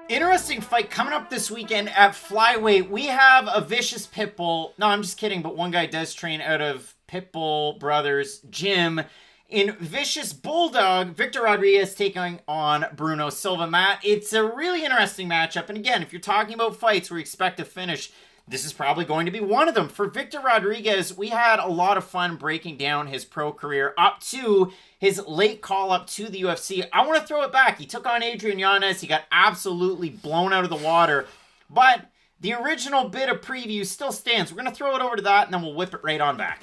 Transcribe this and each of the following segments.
Interesting fight coming up this weekend at flyweight. We have a vicious Pitbull. No, I'm just kidding, but one guy does train out of Pitbull Brothers Gym. In vicious Bulldog, Victor Rodriguez taking on Bruno Silva. Matt, it's a really interesting matchup. And again, if you're talking about fights where you expect to finish, this is probably going to be one of them. For Victor Rodriguez, we had a lot of fun breaking down his pro career up to his late call-up to the UFC. I want to throw it back. He took on Adrian Yanez. He got absolutely blown out of the water. But the original bit of preview still stands. We're going to throw it over to that, and then we'll whip it right on back.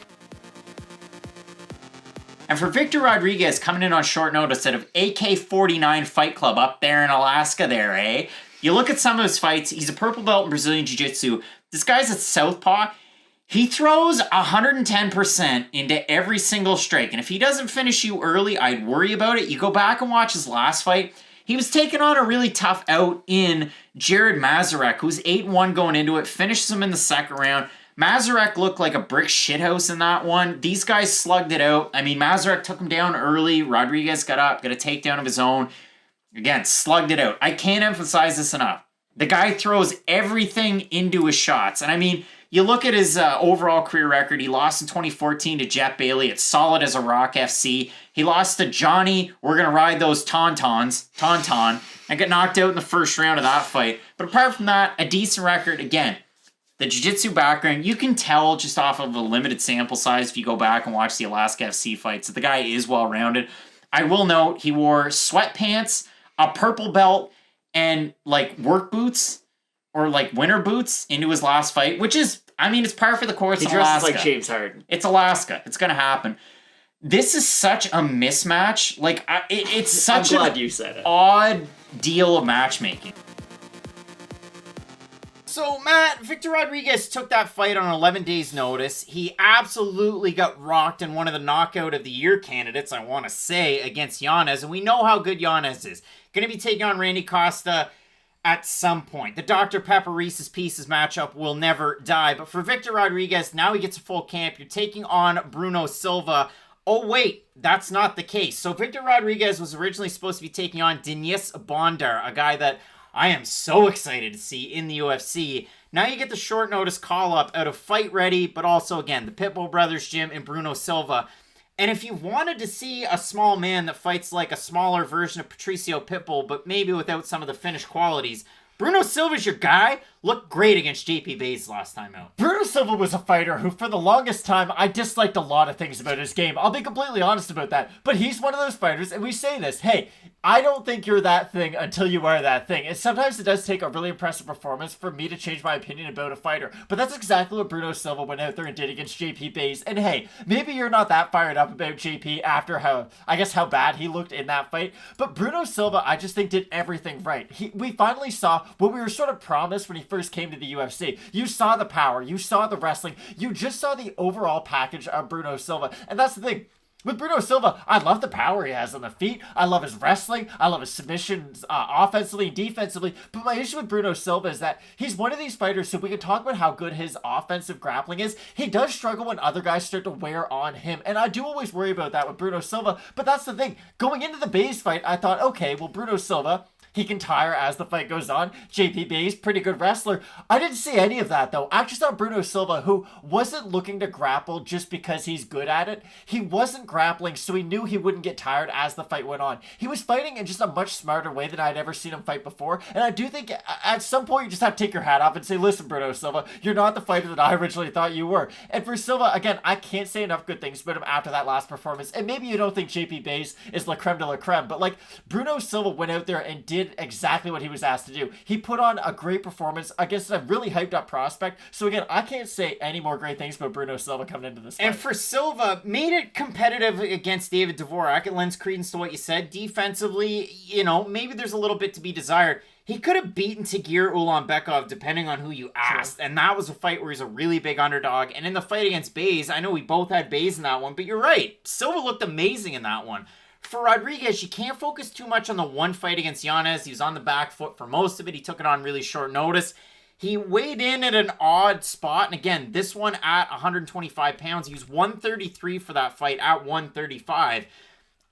And for Victor Rodriguez, coming in on short notice out of AK-49 Fight Club up there in Alaska there, eh? You look at some of his fights, he's a purple belt in Brazilian Jiu-Jitsu. This guy's a southpaw. He throws 110% into every single strike. And if he doesn't finish you early, I'd worry about it. You go back and watch his last fight. He was taking on a really tough out in Jared Mazurek, who's 8-1 going into it, finishes him in the second round. Mazurek looked like a brick shithouse in that one. These guys slugged it out. I mean, Mazurek took him down early. Rodriguez got up, got a takedown of his own. Again, slugged it out. I can't emphasize this enough. The guy throws everything into his shots. And I mean, you look at his overall career record. He lost in 2014 to Jet Bailey. It's solid as a Rock FC. He lost to Johnny, we're going to ride those Tauntaun, and get knocked out in the first round of that fight. But apart from that, a decent record. Again, the jiu-jitsu background, you can tell just off of a limited sample size if you go back and watch the Alaska FC fights that the guy is well-rounded. I will note he wore sweatpants, a purple belt, and like work boots or like winter boots into his last fight, which is, I mean, it's par for the course in Alaska. He dresses like James Harden. It's Alaska. It's going to happen. This is such a mismatch. Like, it's such I'm glad you said it. Odd deal of matchmaking. So, Matt, Victor Rodriguez took that fight on 11 days' notice. He absolutely got rocked in one of the knockout of the year candidates, I want to say, against Yanez. And we know how good Yanez is. Going to be taking on Randy Costa at some point. The Dr. Pepper Reese's Pieces matchup will never die. But for Victor Rodriguez, now he gets a full camp. You're taking on Bruno Silva. Oh, wait, that's not the case. So Victor Rodriguez was originally supposed to be taking on Denis Bondar, a guy that I am so excited to see in the UFC. Now you get the short notice call-up out of Fight Ready, but also, again, the Pitbull Brothers Gym and Bruno Silva. And if you wanted to see a small man that fights like a smaller version of Patricio Pitbull, but maybe without some of the finished qualities, Bruno Silva's your guy. Looked great against JP Bays last time out. Bruno Silva was a fighter who, for the longest time, I disliked a lot of things about his game. I'll be completely honest about that. But he's one of those fighters, and we say this, hey, I don't think you're that thing until you are that thing. And sometimes it does take a really impressive performance for me to change my opinion about a fighter. But that's exactly what Bruno Silva went out there and did against JP Bays. And hey, maybe you're not that fired up about JP after how bad he looked in that fight. But Bruno Silva, I just think, did everything right. We finally saw what we were sort of promised when he first came to the UFC. You saw the power, you saw the wrestling, you just saw the overall package of Bruno Silva. And that's the thing. With Bruno Silva, I love the power he has on the feet. I love his wrestling. I love his submissions offensively and defensively. But my issue with Bruno Silva is that he's one of these fighters, so we can talk about how good his offensive grappling is. He does struggle when other guys start to wear on him. And I do always worry about that with Bruno Silva. But that's the thing. Going into the Bays fight, I thought, okay, well, Bruno Silva, he can tire as the fight goes on. JP Bays, pretty good wrestler. I didn't see any of that, though. I just saw Bruno Silva, who wasn't looking to grapple just because he's good at it. He wasn't grappling, so he knew he wouldn't get tired as the fight went on. He was fighting in just a much smarter way than I'd ever seen him fight before. And I do think at some point you just have to take your hat off and say, listen, Bruno Silva, you're not the fighter that I originally thought you were. And for Silva, again, I can't say enough good things about him after that last performance. And maybe you don't think JP Bays is la creme de la creme, but like Bruno Silva went out there and did exactly what he was asked to do. He put on a great performance against a really hyped up prospect. So again, I can't say any more great things about Bruno Silva coming into this fight. And for Silva, made it competitive against David Dvorak. It lends credence to what you said. Defensively, maybe there's a little bit to be desired. He could have beaten Tagir Ulanbekov depending on who you asked. Sure. And that was a fight where he's a really big underdog. And in the fight against Bays, I know we both had Bays in that one, but you're right. Silva looked amazing in that one. For Rodriguez, you can't focus too much on the one fight against Yanez. He was on the back foot for most of it. He took it on really short notice. He weighed in at an odd spot. And again, this one at 125 pounds. He was 133 for that fight at 135.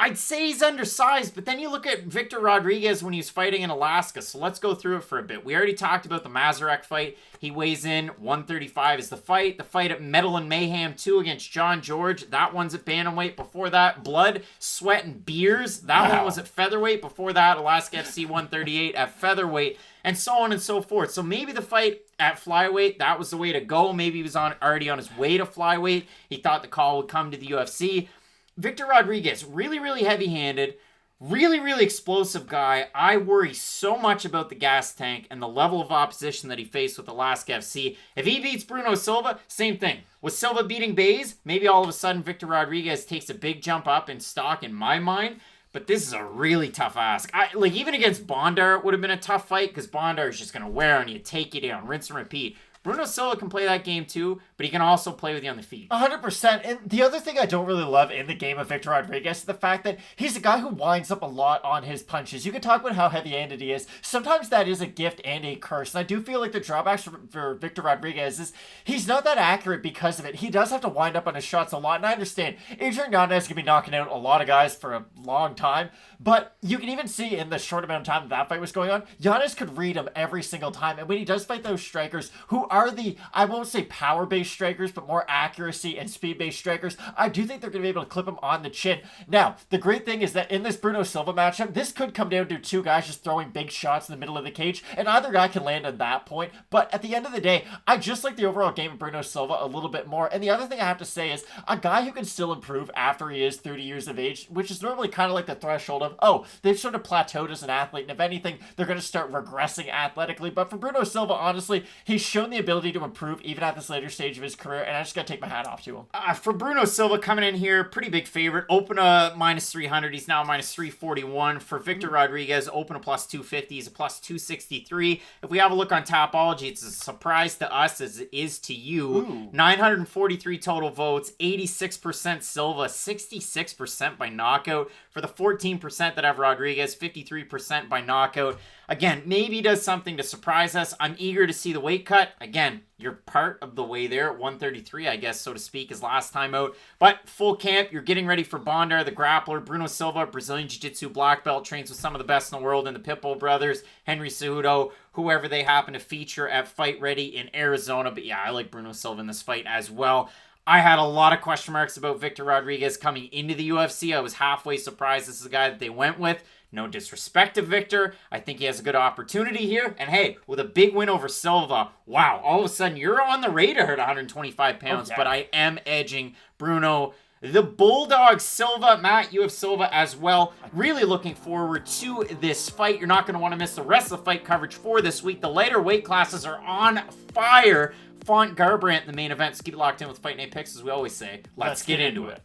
I'd say he's undersized, but then you look at Victor Rodriguez when he was fighting in Alaska. So let's go through it for a bit. We already talked about the Mazarek fight. He weighs in 135 is the fight. The fight at Metal and Mayhem 2 against John George. That one's at bantamweight. Before that, Blood, Sweat, and Beers. That one was at featherweight. Before that, Alaska FC 138 at featherweight. And so on and so forth. So maybe the fight at flyweight, that was the way to go. Maybe he was already on his way to flyweight. He thought the call would come to the UFC. Victor Rodriguez, really, really heavy-handed, really, really explosive guy. I worry so much about the gas tank and the level of opposition that he faced with Alaska FC. If he beats Bruno Silva, same thing. With Silva beating Bays, maybe all of a sudden Victor Rodriguez takes a big jump up in stock in my mind. But this is a really tough ask. Even against Bondar, it would have been a tough fight because Bondar is just going to wear on you, take you down, rinse and repeat. Bruno Silva can play that game too, but he can also play with you on the feet. 100%. And the other thing I don't really love in the game of Victor Rodriguez is the fact that he's a guy who winds up a lot on his punches. You can talk about how heavy-handed he is. Sometimes that is a gift and a curse. And I do feel like the drawbacks for Victor Rodriguez is he's not that accurate because of it. He does have to wind up on his shots a lot. And I understand Adrian Yanez can be knocking out a lot of guys for a long time. But you can even see in the short amount of time that fight was going on, Yanez could read him every single time. And when he does fight those strikers who are the, I won't say power-based strikers, but more accuracy and speed-based strikers, I do think they're going to be able to clip him on the chin. Now, the great thing is that in this Bruno Silva matchup, this could come down to two guys just throwing big shots in the middle of the cage, and either guy can land at that point. But at the end of the day, I just like the overall game of Bruno Silva a little bit more. And the other thing I have to say is a guy who can still improve after he is 30 years of age, which is normally kind of like the threshold of, oh, they've sort of plateaued as an athlete, and if anything, they're going to start regressing athletically. But for Bruno Silva, honestly, he's shown the ability to improve even at this later stage of his career, and I just got to take my hat off to him. For Bruno Silva coming in here, pretty big favorite. Open a minus 300. He's now minus 341. For Victor Rodriguez, open a plus 250. He's a plus 263. If we have a look on Tapology, it's a surprise to us as it is to you. 943 total votes, 86% Silva, 66% by knockout. For the 14% that have Rodriguez, 53% by knockout. Again, maybe he does something to surprise us. I'm eager to see the weight cut. Again, you're part of the way there at 133, I guess, so to speak, his last time out. But full camp, you're getting ready for Bondar, the grappler. Bruno Silva, Brazilian Jiu-Jitsu black belt, trains with some of the best in the world in the Pitbull brothers, Henry Cejudo, whoever they happen to feature at Fight Ready in Arizona. But yeah, I like Bruno Silva in this fight as well. I had a lot of question marks about Victor Rodriguez coming into the UFC. I was halfway surprised this is the guy that they went with. No disrespect to Victor. I think he has a good opportunity here. And hey, with a big win over Silva, wow, all of a sudden you're on the radar at 125 pounds. Oh, yeah. But I am edging Bruno. The Bulldog Silva, Matt, you have Silva as well. Really looking forward to this fight. You're not going to want to miss the rest of the fight coverage for this week. The lighter weight classes are on fire. Font Garbrandt in the main event. So keep it locked in with Fight Night Picks, as we always say. Let's get into it.